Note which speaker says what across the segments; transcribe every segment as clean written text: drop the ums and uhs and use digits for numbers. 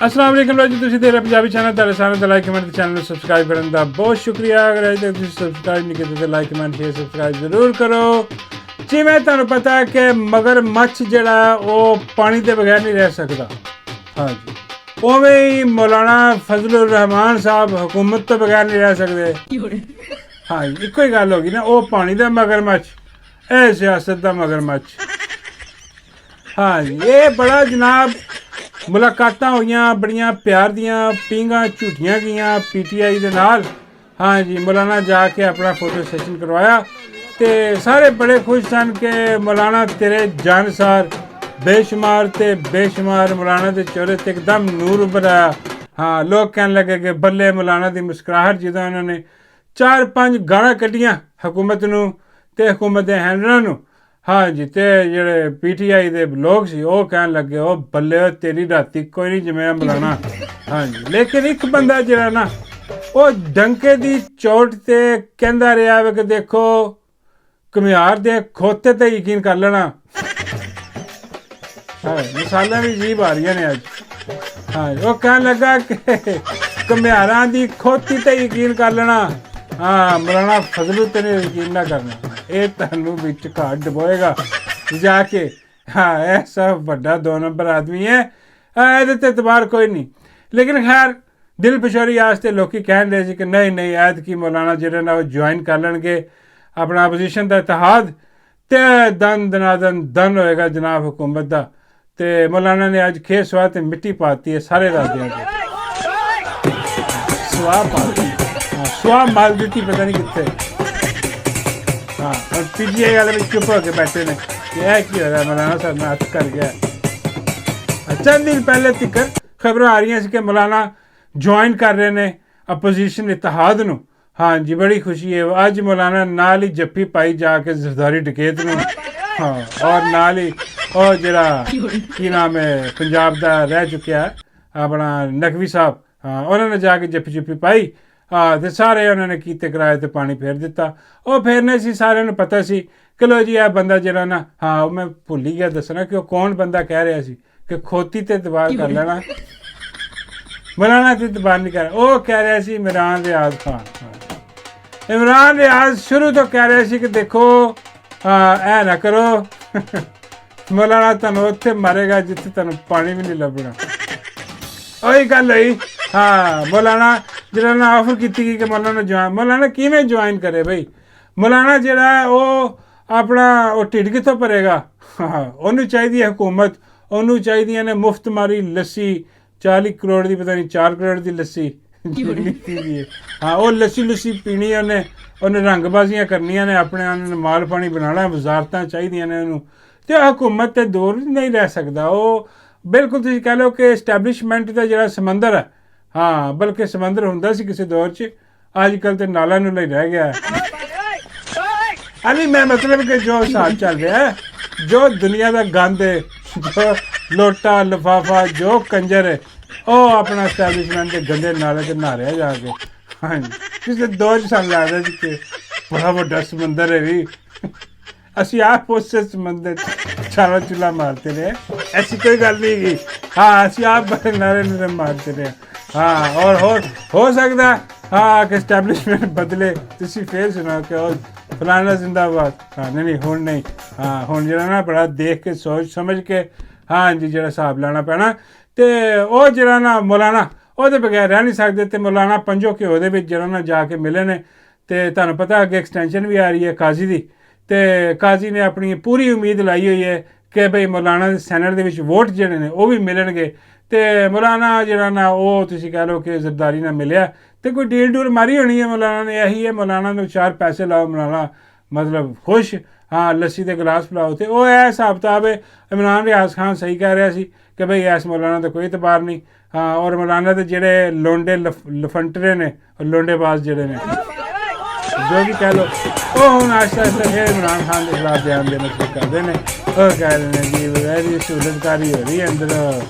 Speaker 1: अस्सलाम वालेकुम जी, तुसीं देख रहे पंजाबी चैनल। ਤੁਹਾਡੇ ਸਾਰਿਆਂ ਦਾ ਲਾਈਕ ਕਮੈਂਟ ਤੇ ਚੈਨਲ ਨੂੰ ਸਬਸਕ੍ਰਾਈਬ ਕਰਨ ਦਾ ਬਹੁਤ ਸ਼ੁਕਰੀਆ। ਅਗਰ ਅਜੇ ਤੱਕ ਤੁਸੀਂ ਸਬਸਕ੍ਰਾਈਬ ਨਹੀਂ ਕੀਤਾ ਤਾਂ ਲਾਈਕ ਕਮੈਂਟ ਸ਼ੇਅਰ ਸਬਸਕ੍ਰਾਈਬ ਜ਼ਰੂਰ ਕਰੋ। ਜਿਵੇਂ ਤੁਹਾਨੂੰ ਪਤਾ ਹੈ ਕਿ ਮਗਰਮੱਛ ਜਿਹੜਾ ਉਹ ਪਾਣੀ ਦੇ ਬਗੈਰ ਨਹੀਂ ਰਹਿ ਸਕਦਾ। ਹਾਂਜੀ, ਉਵੇਂ ਹੀ ਮੌਲਾਨਾ ਫਜ਼ਲੁਰ ਰਹਿਮਾਨ ਸਾਹਿਬ ਹਕੂਮਤ ਤੋਂ ਬਗੈਰ ਨਹੀਂ ਰਹਿ ਸਕਦੇ। ਹਾਂਜੀ, ਇੱਕੋ ਹੀ ਗੱਲ ਹੋ ਗਈ ਨਾ, ਉਹ ਪਾਣੀ ਦਾ ਮਗਰਮੱਛ, ਇਹ ਸਿਆਸਤ ਦਾ ਮਗਰਮੱਛ। ਹਾਂਜੀ, ਇਹ ਬੜਾ ਜਨਾਬ ਮੁਲਾਕਾਤਾਂ ਹੋਈਆਂ ਬੜੀਆਂ ਪਿਆਰ ਦੀਆਂ, ਪੀਂਘਾਂ ਝੂਠੀਆਂ ਗਈਆਂ PTI ਦੇ ਨਾਲ। ਹਾਂਜੀ, ਮੌਲਾਨਾ ਜਾ ਕੇ ਆਪਣਾ ਫੋਟੋ ਸੈਸ਼ਨ ਕਰਵਾਇਆ ਤੇ ਸਾਰੇ ਬੜੇ ਖੁਸ਼ ਸਨ ਕਿ ਮੌਲਾਨਾ ਤੇਰੇ ਜਾਨਸਾਰ ਬੇਸ਼ੁਮਾਰ ਤੇ ਬੇਸ਼ੁਮਾਰ। ਮੌਲਾਨਾ ਦੇ ਚਿਹਰੇ ਤੇ ਇੱਕਦਮ ਨੂਰ ਉੱਭਰ ਆਇਆ। ਹਾਂ, ਲੋਕ ਕਹਿਣ ਲੱਗੇ ਕਿ ਬੱਲੇ ਮੌਲਾਨਾ ਦੀ ਮੁਸਕਰਾਹਟ। ਜਦੋਂ ਉਹਨਾਂ ਨੇ 4-5 ਗਾਲਾਂ ਕੱਢੀਆਂ ਹਕੂਮਤ ਨੂੰ ਤੇ ਹਕੂਮਤ ਦੇ ਹੈਂਡਲਰਾਂ ਨੂੰ। ਹਾਂਜੀ, ਤੇ ਜਿਹੜੇ PTI ਦੇ ਲੋਕ ਸੀ ਉਹ ਕਹਿਣ ਲੱਗੇ ਉਹ ਬੱਲੇ ਤੇਰੀ ਰਾਤੀ ਕੋਈ ਨਹੀਂ ਜਮਿਆ ਮੌਲਾਨਾ। ਹਾਂਜੀ, ਲੇਕਿਨ ਇੱਕ ਬੰਦਾ ਜਿਹੜਾ ਨਾ ਉਹ ਡੰਕੇ ਦੀ ਚੋਟ ਤੇ ਕਹਿੰਦਾ ਰਿਹਾ ਵੇ ਕਿ ਦੇਖੋ ਘੁਮਿਆਰ ਦੇ ਖੋਤੇ ਤੇ ਯਕੀਨ ਕਰ ਲੈਣਾ। ਹਾਂ, ਮਿਸਾਲਾਂ ਵੀ ਅਜੀਬ ਆ ਰਹੀਆਂ ਨੇ ਅੱਜ। ਹਾਂ, ਉਹ ਕਹਿਣ ਲੱਗਾ ਕਿ ਘੁਮਿਆਰਾਂ ਦੀ ਖੋਤੀ ਤੇ ਯਕੀਨ ਕਰ ਲੈਣਾ। ਹਾਂ, ਮੌਲਾਨਾ ਫਜ਼ਲੂ ਤੇ ਯਕੀਨ ਨਾ ਕਰਨਾ, ਇਹ ਤੁਹਾਨੂੰ ਵਿੱਚ ਘਾਟ ਡਬੋਏਗਾ ਜਾ ਕੇ। ਹਾਂ, ਇਹ ਸਭ ਵੱਡਾ 2 ਨੰਬਰ ਆਦਮੀ ਹੈ, ਇਹਦੇ ਤੇ ਇਤਬਾਰ ਕੋਈ ਨਹੀਂ। ਲੇਕਿਨ ਖੈਰ ਦਿਲ ਪਛੋਰੀ ਵਾਸਤੇ ਲੋਕ ਕਹਿਣ ਰਹੇ ਸੀ ਕਿ ਨਹੀਂ ਐਤਕੀ ਮੌਲਾਨਾ ਜਿਹੜੇ ਨਾ ਉਹ ਜੁਆਇਨ ਕਰ ਲੈਣਗੇ ਆਪਣਾ ਆਪੋਜੀਸ਼ਨ ਦਾ ਇਤਿਹਾਦ ਤੇ ਦਨ ਹੋਏਗਾ ਜਨਾਬ ਹਕੂਮਤ ਦਾ। ਤੇ ਮੌਲਾਨਾ ਨੇ ਅੱਜ ਖੇਤ ਸਵਾਹ ਤੇ ਮਿੱਟੀ ਪਾਤੀ ਹੈ ਸਾਰੇ ਰਾਜਿਆਂ ਦੇ। ਸਵਾਹ ਪਾਤੀ, ਸਵਾਹ ਮਾਰ ਦਿੱਤੀ ਪਤਾ ਨਹੀਂ ਕਿੱਥੇ। ਹਾਂ, और PTI वाले भी चुप होके बैठे ने कि यह की हो रहा है, मौलाना साहब ने हथ कर गया। चंद दिन पहले तक खबर आ रही कि मौलाना ज्वाइन कर रहे ने अपोजिशन इतिहाद ਨੂੰ। ਹਾਂਜੀ, ਬੜੀ ਖੁਸ਼ੀ ਹੈ। ਅੱਜ ਮੌਲਾਨਾ ਨਾਲ ਹੀ ਜੱਫੀ ਪਾਈ ਜਾ ਕੇ ਜ਼ਰਦਾਰੀ ਡਕੈਤ ਨੂੰ। ਹਾਂ, ਔਰ ਨਾਲ ਹੀ ਉਹ ਜਿਹੜਾ ਕੀ ਨਾਮ ਹੈ ਪੰਜਾਬ ਦਾ ਰਹਿ ਚੁੱਕਿਆ ਆਪਣਾ ਨਕਵੀ ਸਾਹਿਬ, ਹਾਂ, ਉਹਨਾਂ ਨੇ ਜਾ ਕੇ ਜੱਫੀ ਪਾਈ। ਹਾਂ, ਤੇ ਸਾਰੇ ਉਹਨਾਂ ਨੇ ਕੀਤੇ ਕਿਰਾਏ ਤੇ ਪਾਣੀ ਫੇਰ ਦਿੱਤਾ। ਉਹ ਫੇਰਨੇ ਸੀ, ਸਾਰਿਆਂ ਨੂੰ ਪਤਾ ਸੀ ਕਿ ਲੋ ਜੀ ਇਹ ਬੰਦਾ ਜਿਹੜਾ ਨਾ, ਹਾਂ ਉਹ ਮੈਂ ਭੁੱਲ ਹੀ ਗਿਆ ਦੱਸਣਾ ਕਿ ਉਹ ਕੌਣ ਬੰਦਾ ਕਹਿ ਰਿਹਾ ਸੀ ਕਿ ਖੋਤੀ ਤੇ ਇਤਬਾਰ ਕਰ ਲੈਣਾ, ਮੌਲਾਨਾ ਤੇ ਇਤਬਾਰ ਨਹੀਂ ਕਰ। ਉਹ ਕਹਿ ਰਿਹਾ ਸੀ ਇਮਰਾਨ ਰਿਆਜ਼ ਖਾਨ। ਇਮਰਾਨ ਰਿਆਜ਼ ਸ਼ੁਰੂ ਤੋਂ ਕਹਿ ਰਿਹਾ ਸੀ ਕਿ ਦੇਖੋ ਇਹ ਨਾ ਕਰੋ, ਮੌਲਾਨਾ ਤੁਹਾਨੂੰ ਉੱਥੇ ਮਾਰੇਗਾ ਜਿੱਥੇ ਤੁਹਾਨੂੰ ਪਾਣੀ ਵੀ ਨਹੀਂ ਲੱਭਣਾ। ਉਹੀ ਗੱਲ ਹੋਈ। ਹਾਂ, ਮੌਲਾਨਾ ਜਿਹੜਾ ਨਾ ਆਫਰ ਕੀਤੀ ਗਈ ਕਿ ਮੌਲਾਨਾ ਕਿਵੇਂ ਜੁਆਇਨ ਕਰੇ ਬਈ। ਮੌਲਾਨਾ ਜਿਹੜਾ ਉਹ ਆਪਣਾ ਉਹ ਢਿੱਡ ਕਿੱਥੋਂ ਭਰੇਗਾ। ਹਾਂ, ਉਹਨੂੰ ਚਾਹੀਦੀ ਹੈ ਹਕੂਮਤ, ਉਹਨੂੰ ਚਾਹੀਦੀਆਂ ਨੇ ਮੁਫਤ ਮਾਰੀ ਲੱਸੀ, 40 ਕਰੋੜ ਦੀ ਪਤਾ ਨਹੀਂ 4 ਕਰੋੜ ਦੀ ਲੱਸੀ ਲਿੱਤੀ ਦੀ ਹੈ। ਹਾਂ, ਉਹ ਲੱਸੀ ਪੀਣੀ ਉਹਨੇ ਰੰਗਬਾਜ਼ੀਆਂ ਕਰਨੀਆਂ ਨੇ, ਆਪਣੇ ਮਾਲ ਪਾਣੀ ਬਣਾਉਣਾ, ਵਜ਼ਾਰਤਾਂ ਚਾਹੀਦੀਆਂ ਨੇ ਉਹਨੂੰ। ਤੇ ਹਕੂਮਤ ਤੇ ਦੂਰ ਨਹੀਂ ਰਹਿ ਸਕਦਾ ਉਹ। ਬਿਲਕੁਲ ਤੁਸੀਂ ਕਹਿ ਲਓ ਕਿ ਇਸਟੈਬਲਿਸ਼ਮੈਂਟ ਦਾ ਜਿਹੜਾ ਸਮੁੰਦਰ ਹੈ, ਹਾਂ, ਬਲਕਿ ਸਮੁੰਦਰ ਹੁੰਦਾ ਸੀ ਕਿਸੇ ਦੌਰ 'ਚ, ਅੱਜ ਕੱਲ੍ਹ ਤੇ ਨਾਲਾ ਨੂੰ ਲਈ ਰਹਿ ਗਿਆ ਹੈ। ਅਲੀ ਮੈਂ ਮਤਲਬ ਕਿ ਜੋ ਹਿਸਾਬ ਚੱਲ ਰਿਹਾ ਹੈ, ਜੋ ਦੁਨੀਆ ਦਾ ਗੰਦ ਹੈ, ਜੋ ਲੋਟਾ ਲਿਫਾਫਾ, ਜੋ ਕੰਜਰ ਹੈ, ਉਹ ਆਪਣਾ ਇਸਟੈਬਲਿਸ਼ਮੈਂਟ ਦੇ ਗੰਦੇ ਨਾਲੇ 'ਤੇ ਨਹਾ ਰਿਹਾ ਜਾ ਕੇ। ਹਾਂਜੀ, ਕਿਸੇ ਦੌਰ 'ਚ ਸਾਨੂੰ ਲੱਗਦਾ ਸੀ ਕਿ ਬੜਾ ਵੱਡਾ ਸਮੁੰਦਰ ਹੈ ਵੀ, ਅਸੀਂ ਆਪ ਉਸ ਸਮੁੰਦਰ 'ਚ ਛਾਲਾ ਚੁੱਲਾ ਮਾਰਦੇ ਰਹੇ, ਐਸੀ ਕੋਈ ਗੱਲ ਨਹੀਂ ਹੈਗੀ। ਹਾਂ, ਅਸੀਂ ਆਪ ਬੜੇ ਨਾਰੇ ਮਾਰਦੇ ਰਹੇ। ਹਾਂ, ਔਰ ਹੋ ਸਕਦਾ ਹਾਂ ਕਿ ਇਸਟੈਬਲਿਸ਼ਮੈਂਟ ਬਦਲੇ, ਤੁਸੀਂ ਫੇਰ ਸੁਣਾਓ ਕਿ ਉਹ ਫਲਾਣਾ ਜ਼ਿੰਦਾਬਾਦ। ਹਾਂ, ਨਹੀਂ ਹੁਣ ਨਹੀਂ। ਹਾਂ, ਹੁਣ ਜਿਹੜਾ ਨਾ ਬੜਾ ਦੇਖ ਕੇ ਸੋਚ ਸਮਝ ਕੇ ਹਾਂਜੀ ਜਿਹੜਾ ਹਿਸਾਬ ਲੈਣਾ ਪੈਣਾ। ਤੇ ਉਹ ਜਿਹੜਾ ਨਾ ਮੌਲਾਨਾ ਉਹਦੇ ਬਗੈਰ ਰਹਿ ਨਹੀਂ ਸਕਦੇ। ਤੇ ਮੌਲਾਨਾ ਪੰਜੋ ਘਿਓ ਦੇ ਵਿੱਚ ਜਿਹੜਾ ਨਾ ਜਾ ਕੇ ਮਿਲੇ ਨੇ। ਤੇ ਤੁਹਾਨੂੰ ਪਤਾ ਅੱਗੇ ਐਕਸਟੈਂਸ਼ਨ ਵੀ ਆ ਰਹੀ ਹੈ ਕਾਜ਼ੀ ਦੀ, ਤੇ ਕਾਜ਼ੀ ਨੇ ਆਪਣੀ ਪੂਰੀ ਉਮੀਦ ਲਾਈ ਹੋਈ ਹੈ ਕਿ ਭਈ ਮੌਲਾਨਾ ਦੇ ਸੈਨੇਟ ਦੇ ਵਿੱਚ ਵੋਟ ਜਿਹੜੇ ਨੇ ਉਹ ਵੀ ਮਿਲਣਗੇ। ਤੇ ਮੌਲਾਨਾ ਜਿਹੜਾ ਨਾ ਉਹ ਤੁਸੀਂ ਕਹਿ ਲਓ ਕਿ ਜ਼ਰਦਾਰੀ ਨਾਲ ਮਿਲਿਆ ਤੇ ਕੋਈ ਡੀਲ ਮਾਰੀ ਹੋਣੀ ਹੈ ਮੌਲਾਨਾ ਨੇ। ਇਹੀ ਹੈ ਮੌਲਾਨਾ ਨੂੰ 4 ਪੈਸੇ ਲਾਓ, ਮੌਲਾਨਾ ਮਤਲਬ ਖੁਸ਼। ਹਾਂ, ਲੱਸੀ ਦੇ ਗਲਾਸ ਪਿਲਾਓ। ਤੇ ਉਹ ਇਹ ਹਿਸਾਬ ਕਿਤਾਬ ਹੈ। ਇਮਰਾਨ ਰਿਆਜ਼ ਖਾਨ ਸਹੀ ਕਹਿ ਰਿਹਾ ਸੀ ਕਿ ਭਈ ਇਸ ਮੌਲਾਨਾ ਦਾ ਕੋਈ ਇਤਬਾਰ ਨਹੀਂ। ਹਾਂ, ਔਰ ਮੌਲਾਨਾ ਦੇ ਜਿਹੜੇ ਲੋਂਡੇ ਲਫੰਟਰੇ ਨੇ, ਲੋਂਡੇਬਾਜ਼ ਜਿਹੜੇ ਨੇ, ਜੋ ਵੀ ਕਹਿ ਲਓ, ਉਹ ਹੁਣ ਆਸਤਾ ਫਿਰ ਇਮਰਾਨ ਖਾਨ ਦੇ ਖਿਲਾਫ ਬਿਆਨ ਦੇਣਾ ਸ਼ੁਰੂ ਕਰਦੇ ਨੇ। ਉਹ ਕਹਿ ਰਹੇ ਨੇ ਜੀ ਇਹਦੀ ਸਹੂਲਤਕਾਰੀ ਹੋ ਰਹੀ ਹੈ ਅੰਦਰ।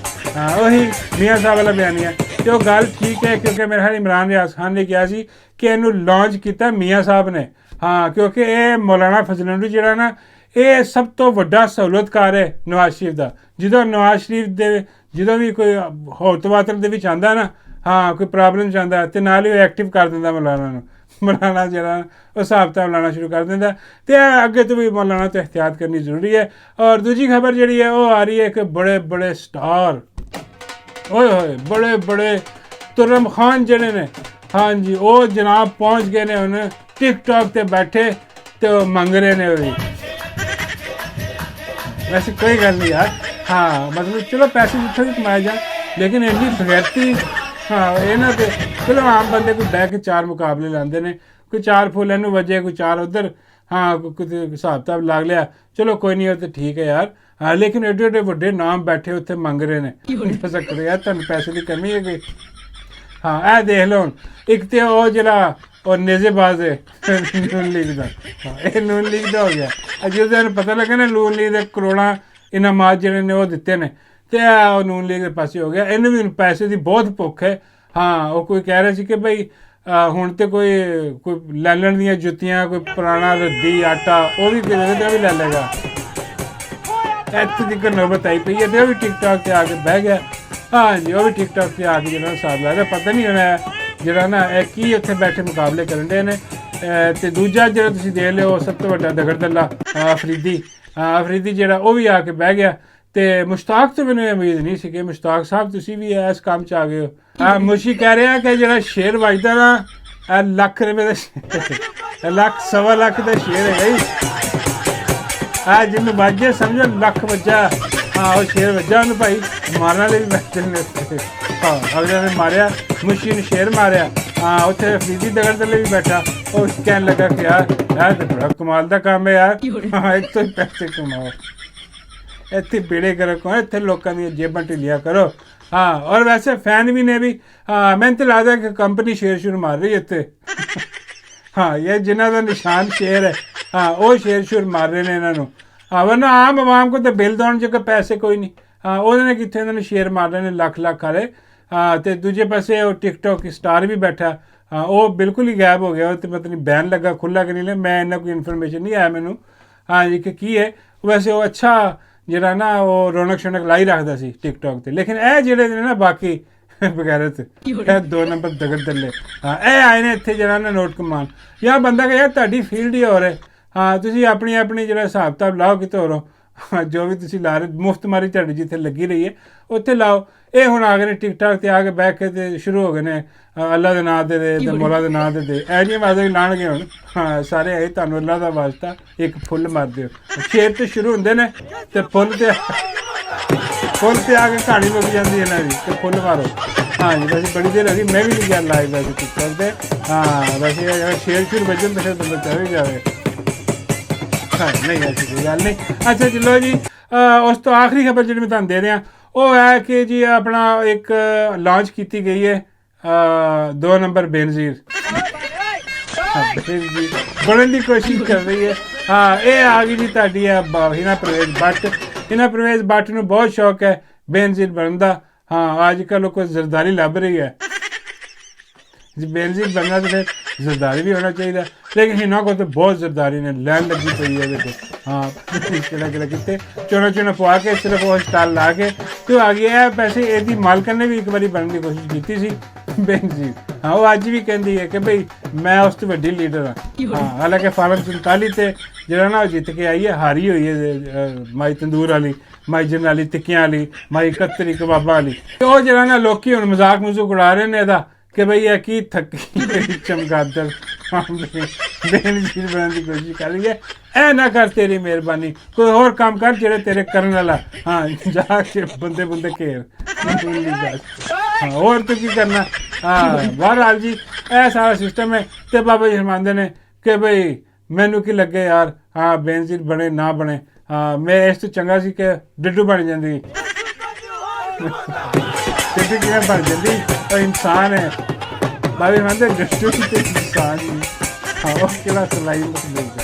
Speaker 1: ਹਾਂ, ਉਹੀ ਮੀਆਂ ਸਾਹਿਬ ਵਾਲਾ ਬਿਆਨੀਆ। ਤੇ ਉਹ ਗੱਲ ਠੀਕ ਹੈ ਕਿਉਂਕਿ ਮੇਰੇ ਖਿਆਲ ਇਮਰਾਨ ਰਿਆਜ਼ ਖਾਨ ਨੇ ਕਿਹਾ ਸੀ ਕਿ ਇਹਨੂੰ ਲਾਂਚ ਕੀਤਾ ਮੀਆਂ ਸਾਹਿਬ ਨੇ। ਹਾਂ, ਕਿਉਂਕਿ ਇਹ ਮੌਲਾਨਾ ਫਜ਼ਲ ਜਿਹੜਾ ਨਾ ਇਹ ਸਭ ਤੋਂ ਵੱਡਾ ਸਹੂਲਤਕਾਰ ਹੈ ਨਵਾਜ਼ ਸ਼ਰੀਫ ਦਾ। ਜਦੋਂ ਨਵਾਜ਼ ਸ਼ਰੀਫ ਦੇ ਜਦੋਂ ਵੀ ਕੋਈ ਹੋਤਵਾਤਰ ਦੇ ਵਿੱਚ ਆਉਂਦਾ ਨਾ, ਹਾਂ ਕੋਈ ਪ੍ਰੋਬਲਮ 'ਚ ਆਉਂਦਾ ਅਤੇ ਨਾਲ ਹੀ ਉਹ ਐਕਟਿਵ ਕਰ ਦਿੰਦਾ ਮੌਲਾਨਾ ਨੂੰ। ਮੌਲਾਨਾ ਜਿਹੜਾ ਉਹ ਹਿਸਾਬ ਕਿਤਾਬ ਲਾਉਣਾ ਸ਼ੁਰੂ ਕਰ ਦਿੰਦਾ। ਅਤੇ ਅੱਗੇ ਤੋਂ ਵੀ ਮੌਲਾਨਾ ਤੋਂ ਇਹਤਿਆਤ ਕਰਨੀ ਜ਼ਰੂਰੀ ਹੈ। ਔਰ ਦੂਜੀ ਖਬਰ ਜਿਹੜੀ ਹੈ ਉਹ ਆ ਰਹੀ ਹੈ ਕਿ ਬੜੇ ਬੜੇ ਸਟਾਰ ਹੋਏ ਬੜੇ ਬੜੇ ਤੁਰਮ ਖਾਨ ਜਿਹੜੇ ਨੇ, ਹਾਂਜੀ ਉਹ ਜਨਾਬ ਪਹੁੰਚ ਗਏ ਨੇ ਹੁਣ ਟਿਕਟੋਕ 'ਤੇ ਬੈਠੇ ਅਤੇ ਉਹ ਮੰਗ ਰਹੇ ਨੇ। ਉਹ ਵੈਸੇ ਕੋਈ ਗੱਲ ਨਹੀਂ ਯਾਰ, ਹਾਂ ਮਤਲਬ ਚਲੋ ਪੈਸੇ ਜਿੱਥੋਂ ਵੀ ਕਮਾਏ ਜਾਣ, ਲੇਕਿਨ ਇੰਨੀ ਬਗੈਰਤੀ ਹਾਂ ਇਹਨਾਂ 'ਤੇ ਚਲੋ ਆਮ ਬੰਦੇ ਕੋਈ ਬਹਿ ਕੇ 4 ਮੁਕਾਬਲੇ ਲਾਉਂਦੇ ਨੇ, ਕੋਈ 4 ਫੁੱਲ ਇਹਨੂੰ ਵਜੇ, ਕੋਈ 4 ਉੱਧਰ, ਹਾਂ ਕੋਈ ਹਿਸਾਬ ਕਿਤਾਬ ਲੱਗ ਲਿਆ, ਚਲੋ ਕੋਈ ਨਹੀਂ ਉਹ ਤਾਂ ਠੀਕ ਹੈ ਯਾਰ। ਹਾਂ ਲੇਕਿਨ ਐਡੇ ਐਡੇ ਵੱਡੇ ਨਾਮ ਬੈਠੇ ਉੱਥੇ ਮੰਗ ਰਹੇ ਨੇ, ਹੋ ਸਕਦਾ ਯਾਰ ਤੁਹਾਨੂੰ ਪੈਸੇ ਦੀ ਕਮੀ ਹੈ ਕੋਈ। ਹਾਂ ਇਹ ਦੇਖ ਲਓ ਹੁਣ, ਇੱਕ ਤਾਂ ਉਹ ਜਿਹੜਾ ਉਹ ਨੇਜ਼ੇਬਾਜ਼ ਹੈ ਨੂਨ ਲੀਗ ਦਾ, ਇਹ ਨੂਨ ਲੀਗ ਦਾ ਹੋ ਗਿਆ। ਜਦੋਂ ਤੁਹਾਨੂੰ ਪਤਾ ਲੱਗਾ ਨਾ ਨੂਨ ਲੀਗ ਦੇ ਕਰੋੜਾਂ ਇਨਾਮਾਤ ਜਿਹੜੇ ਨੇ ਉਹ ਦਿੱਤੇ ਨੇ, ਅਤੇ ਉਹ ਨੂਨ ਲੀਗ ਦੇ ਪਾਸੇ ਹੋ ਗਿਆ। ਇਹਨੂੰ ਵੀ ਪੈਸੇ ਦੀ ਬਹੁਤ ਭੁੱਖ ਹੈ। ਹਾਂ ਉਹ ਕੋਈ ਕਹਿ ਰਿਹਾ ਸੀ ਕਿ ਬਈ ਹੁਣ ਤਾਂ ਕੋਈ ਲੈ ਲੈਣ ਦੀਆਂ ਜੁੱਤੀਆਂ, ਕੋਈ ਪੁਰਾਣਾ ਰੱਦੀ ਆਟਾ ਉਹ ਵੀ ਵੀ ਲੈ ਲਏਗਾ। ਇੱਥੇ ਦੀ ਨੌਬਤ ਆਈ ਪਈ ਹੈ ਅਤੇ ਉਹ ਵੀ ਟਿਕਟੋਕ 'ਤੇ ਆ ਕੇ ਬਹਿ ਗਿਆ। ਹਾਂਜੀ ਉਹ ਵੀ ਟਿਕਟੋਕ 'ਤੇ ਆ ਕੇ ਜਿਹੜਾ ਹਿਸਾਬ ਲਾ ਰਿਹਾ, ਪਤਾ ਨਹੀਂ ਹੋਣਾ ਜਿਹੜਾ ਨਾ ਇਹ ਕੀ ਉੱਥੇ ਬੈਠੇ ਮੁਕਾਬਲੇ ਕਰਨ ਦੇ ਨੇ। ਅਤੇ ਦੂਜਾ ਜਿਹੜਾ ਤੁਸੀਂ ਦੇਖ ਲਿਓ ਸਭ ਤੋਂ ਵੱਡਾ ਦਗੜਦੱਲਾ ਅਫਰੀਦੀ ਜਿਹੜਾ ਉਹ ਵੀ ਆ ਕੇ ਬਹਿ ਗਿਆ। ਅਤੇ ਮੁਸ਼ਤਾਕ ਤੋਂ ਮੈਨੂੰ ਇਹ ਉਮੀਦ ਨਹੀਂ ਸੀ ਕਿ ਮੁਸ਼ਤਾਕ ਸਾਹਿਬ ਤੁਸੀਂ ਵੀ ਇਸ ਕੰਮ 'ਚ ਆ ਗਏ ਹੋ। ਮੁਸ਼ੀ ਕਹਿ ਰਿਹਾ ਕਿ ਜਿਹੜਾ ਸ਼ੇਰ ਵੱਜਦਾ ਨਾ ਇਹ ਲੱਖ ਰੁਪਏ ਦਾ ਸ਼ੇਰ, ਲੱਖ ਸਵਾ ਲੱਖ ਦਾ ਸ਼ੇਰ ਹੈ ਜੀ। ਜਿਹਨੂੰ ਵੱਜੇ ਸਮਝੋ ਲੱਖ ਵੱਜਾ। ਹਾਂ ਉਹ ਸ਼ੇਰ ਵੱਜਾ ਉਹਨੂੰ ਭਾਈ, ਮਾਰਨ ਵਾਲੇ ਵੀ ਬੈਠੇ ਨੇ ਉੱਥੇ। ਹਾਂ ਅਗਲੇ ਨੇ ਮਾਰਿਆ, ਮੁਸ਼ੀ ਨੂੰ ਸ਼ੇਰ ਮਾਰਿਆ। ਹਾਂ ਉੱਥੇ ਅਫਰੀਦੀ ਦਗੜਦੱਲੇ ਵੀ ਬੈਠਾ, ਉਹ ਕਹਿਣ ਲੱਗਾ ਕਿ ਯਾਰ ਇਹ ਤਾਂ ਬੜਾ ਕਮਾਲ ਦਾ ਕੰਮ ਹੈ ਯਾਰ। ਹਾਂ ਇੱਥੋਂ ਹੀ ਪੈਸੇ ਕਮਾਓ, ਇੱਥੇ ਬੇੜੇ ਕਰੋ, ਇੱਥੇ ਲੋਕਾਂ ਦੀਆਂ ਜੇਬਾਂ ਢਿੱਲੀਆਂ ਕਰੋ। ਹਾਂ ਔਰ ਵੈਸੇ ਫੈਨ ਵੀ ਨੇ ਵੀ, ਹਾਂ ਮੈਨੂੰ ਤਾਂ ਲੱਗਦਾ ਕਿ ਕੰਪਨੀ ਸ਼ੇਰ ਸ਼ੁਰ ਮਾਰ ਰਹੀ ਇੱਥੇ। ਹਾਂ ਇਹ ਜਿਨ੍ਹਾਂ ਦਾ ਨਿਸ਼ਾਨ ਸ਼ੇਰ ਹੈ, ਹਾਂ ਉਹ ਸ਼ੇਰ ਸ਼ੁਰ ਮਾਰ ਰਹੇ ਨੇ ਇਹਨਾਂ ਨੂੰ। ਹਾਂ ਵਰਨਾ ਆਮ ਆਵਾਮ ਕੋਲ ਤਾਂ ਬਿੱਲ ਦੇਣ ਜੋਗਾ ਪੈਸੇ ਕੋਈ ਨਹੀਂ। ਹਾਂ ਉਹਦੇ ਨੇ ਕਿੱਥੇ ਇਹਨਾਂ ਨੂੰ ਸ਼ੇਰ ਮਾਰ ਰਹੇ ਨੇ ਲੱਖ ਲੱਖ ਵਾਲੇ। ਹਾਂ ਅਤੇ ਦੂਜੇ ਪਾਸੇ ਉਹ ਟਿਕਟੋਕ ਸਟਾਰ ਵੀ ਬੈਠਾ। ਹਾਂ ਉਹ ਬਿਲਕੁਲ ਹੀ ਗਾਇਬ ਹੋ ਗਿਆ। ਉਹ ਤਾਂ ਪਤਾ ਨਹੀਂ ਬੈਨ ਲੱਗਾ ਖੁੱਲ੍ਹਾ ਕਿ ਨਹੀਂ ਲਿਆ, ਮੈਂ ਇੰਨਾ ਕੋਈ ਇਨਫੋਰਮੇਸ਼ਨ ਨਹੀਂ ਆਇਆ ਮੈਨੂੰ। ਹਾਂਜੀ ਕਿ ਕੀ ਹੈ ਵੈਸੇ ਉਹ ਅੱਛਾ ਜਿਹੜਾ ਨਾ ਉਹ ਰੌਣਕ ਸ਼ੌਣਕ ਲਾਈ ਰੱਖਦਾ ਸੀ ਟਿਕਟੋਕ 'ਤੇ। ਲੇਕਿਨ ਇਹ ਜਿਹੜੇ ਨੇ ਨਾ ਬਾਕੀ ਬਗੈਰਤ, ਇਹ 2 ਨੰਬਰ ਦਗੜਦੱਲੇ, ਹਾਂ ਇਹ ਆਏ ਨੇ ਇੱਥੇ ਜਿਹੜਾ ਨਾ ਨੋਟ ਕਮਾਨ। ਯਾਰ ਬੰਦਾ ਕਿ ਯਾਰ ਤੁਹਾਡੀ ਫੀਲਡ ਹੀ ਹੋ ਰਿਹਾ। ਹਾਂ ਤੁਸੀਂ ਆਪਣੀ ਜਿਹੜਾ ਹਿਸਾਬ ਕਿਤਾਬ ਲਾਓ ਕਿਤੇ ਹੋਰੋਂ। ਜੋ ਵੀ ਤੁਸੀਂ ਲਾ ਰਹੇ ਮੁਫਤ ਮਾਰੀ ਤੁਹਾਡੀ ਜਿੱਥੇ ਲੱਗੀ ਰਹੀ ਹੈ ਉੱਥੇ ਲਾਓ। ਇਹ ਹੁਣ ਆ ਗਏ ਨੇ ਟਿਕਟੋਕ 'ਤੇ ਆ ਕੇ ਬਹਿ ਕੇ ਅਤੇ ਸ਼ੁਰੂ ਹੋ ਗਏ ਨੇ ਅੱਲਾ ਦੇ ਨਾਂ 'ਤੇ ਦੇ ਮੌਲਾ ਦੇ ਨਾਂ 'ਤੇ ਦੇ ਇਹ ਜਿਹੀਆਂ ਆਵਾਜ਼ਾਂ ਵੀ ਲਾਉਣਗੇ ਹੁਣ। ਹਾਂ ਸਾਰੇ ਇਹ ਤੁਹਾਨੂੰ ਅੱਲਾ ਦਾ ਵਾਸਤਾ ਇੱਕ ਫੁੱਲ ਮਾਰ ਦਿਓ। ਸ਼ੇਰ ਤੋਂ ਸ਼ੁਰੂ ਹੁੰਦੇ ਨੇ ਅਤੇ ਫੁੱਲ 'ਤੇ ਆ ਕੇ ਕਹਾਣੀ ਮੁੱਕ ਜਾਂਦੀ ਇਹਨਾਂ ਦੀ ਅਤੇ ਫੁੱਲ ਮਾਰੋ। ਹਾਂਜੀ ਵੈਸੇ ਬੜੀ ਦੇਰ ਹੋਈ ਮੈਂ ਵੀ ਨਹੀਂ ਗਿਆ ਲਾਈਵ ਵੈਸੇ ਟਿਕਟੋਕ 'ਤੇ। ਹਾਂ ਵੈਸੇ ਅਗਰ ਸ਼ੇਰ ਸ਼ੁਰ ਵੱਜਣ ਤਾਂ ਫਿਰ ਬੰਦਾ ਚਲੇ ਜਾਵੇ। ਨਹੀਂ ਐਸੀ ਕੋਈ ਗੱਲ ਨਹੀਂ। ਅੱਛਾ ਚਲੋ ਜੀ ਉਸ ਤੋਂ ਆਖਰੀ ਖਬਰ ਜਿਹੜੀ ਮੈਂ ਤੁਹਾਨੂੰ ਦੇ ਰਿਹਾ ਉਹ ਹੈ ਕਿ ਜੀ ਆਪਣਾ ਇੱਕ ਲਾਂਚ ਕੀਤੀ ਗਈ ਹੈ 2 ਨੰਬਰ ਬੇਨਜ਼ੀਰ ਬਣਨ ਦੀ ਕੋਸ਼ਿਸ਼ ਕਰ ਰਹੀ ਹੈ। ਹਾਂ ਇਹ ਆ ਗਈ ਜੀ ਤੁਹਾਡੀ ਹਿਨਾ ਪਰਵੇਜ਼ ਬੱਟ। ਹਿਨਾ ਪਰਵੇਜ਼ ਬੱਟ ਨੂੰ ਬਹੁਤ ਸ਼ੌਕ ਹੈ ਬੇਨਜ਼ੀਰ ਬਣਨ ਦਾ। ਹਾਂ ਅੱਜ ਕੱਲ੍ਹ ਉਹ ਕੋਈ ਜ਼ਰਦਾਰੀ ਲੱਭ ਰਹੀ ਹੈ। ਜੀ ਬੇਨਜ਼ੀਰ ਬਣਨਾ ਤਾਂ ਫਿਰ ਜ਼ਰਦਾਰੀ ਵੀ ਹੋਣਾ ਚਾਹੀਦਾ, ਲੇਕਿਨ ਹਿਨਾ ਕੋਲ ਤਾਂ ਬਹੁਤ ਜ਼ਰਦਾਰੀ ਨੇ ਲੈਣ ਲੱਗੀ ਪਈ ਹੈ ਇਹਦੇ 'ਤੇ। ਹਾਂ ਕਿਹੜਾ ਕਿਤੇ ਚੋਣਾ ਪਵਾ ਕੇ ਸਿਰਫ ਉਹ ਸਟਾਲ ਲਾ ਕੇ ਅਤੇ ਉਹ ਆ ਗਈ ਹੈ ਪੈਸੇ। ਇਹਦੀ ਮਾਲਕਨ ਨੇ ਵੀ ਇੱਕ ਵਾਰੀ ਬਣਨ ਦੀ ਕੋਸ਼ਿਸ਼ ਕੀਤੀ ਸੀ ਬੇਨਜ਼ੀਰ। ਹਾਂ ਉਹ ਅੱਜ ਵੀ ਕਹਿੰਦੀ ਹੈ ਕਿ ਬਈ ਮੈਂ ਉਸ ਤੋਂ ਵੱਡੀ ਲੀਡਰ ਹਾਂ। ਹਾਂ ਹਾਲਾਂਕਿ ਫਾਰਮ 47 'ਤੇ ਜਿਹੜਾ ਨਾ ਉਹ ਜਿੱਤ ਕੇ ਆਈ ਹੈ, ਹਾਰੀ ਹੋਈ ਹੈ ਮਾਈ ਤੰਦੂਰ ਵਾਲੀ, ਮਾਈ ਜਨ ਵਾਲੀ, ਟਿੱਕੀਆਂ ਵਾਲੀ, ਮਾਈ ਕਤਰੀ ਕਬਾਬਾਂ ਵਾਲੀ। ਅਤੇ ਉਹ ਜਿਹੜਾ ਨਾ ਲੋਕ ਹੁਣ ਮਜ਼ਾਕ ਮਜ਼ੂਕ ਉਡਾ ਰਹੇ ਨੇ ਇਹਦਾ ਕਿ ਬਈ ਇਹ ਕੀ ਥੱਕੀ ਚਮਗਾਦੜ ਬੇਨਜ਼ੀਰ ਬਣਨ ਦੀ ਕੋਸ਼ਿਸ਼ ਕਰ ਰਹੀ ਹੈ। ਇਹ ਨਾ ਕਰ, ਤੇਰੀ ਮਿਹਰਬਾਨੀ ਕੋਈ ਹੋਰ ਕੰਮ ਕਰ ਜਿਹੜੇ ਤੇਰੇ ਕਰਨ ਵਾਲਾ। ਹਾਂ ਜਾ ਕੇ ਬੰਦੇ ਘੇਰ। ਹਾਂ ਹੋਰ ਤੂੰ ਕੀ ਕਰਨਾ। ਹਾਂ ਬਹਰਹਾਲ ਜੀ ਇਹ ਸਾਰਾ ਸਿਸਟਮ ਹੈ। ਅਤੇ ਬਾਬਾ ਜੀ ਫਰਮਾਉਂਦੇ ਨੇ ਕਿ ਬਈ ਮੈਨੂੰ ਕੀ ਲੱਗੇ ਯਾਰ, ਹਾਂ ਬੇਨਜ਼ੀਰ ਬਣੇ ਨਾ ਬਣੇ, ਹਾਂ ਮੈਂ ਇਸ ਤੋਂ ਚੰਗਾ ਸੀ ਕਿ ਡਿੱਡੂ ਬਣ ਜਾਂਦੀ। ਡਿੱਡੂ ਕਿਵੇਂ ਬਣ ਜਾਂਦੀ, ਉਹ ਇਨਸਾਨ ਹੈ। ਬਾਬਾ ਜੀ ਫਰਮਾਉਂਦੇ ਡਿੱਡੂ ਤੇ ਇਨਸਾਨ ਹੀ। ਹਾਂ ਉਹ ਕਿਹੜਾ ਸਿਲਾਈ ਮਿਲਦਾ।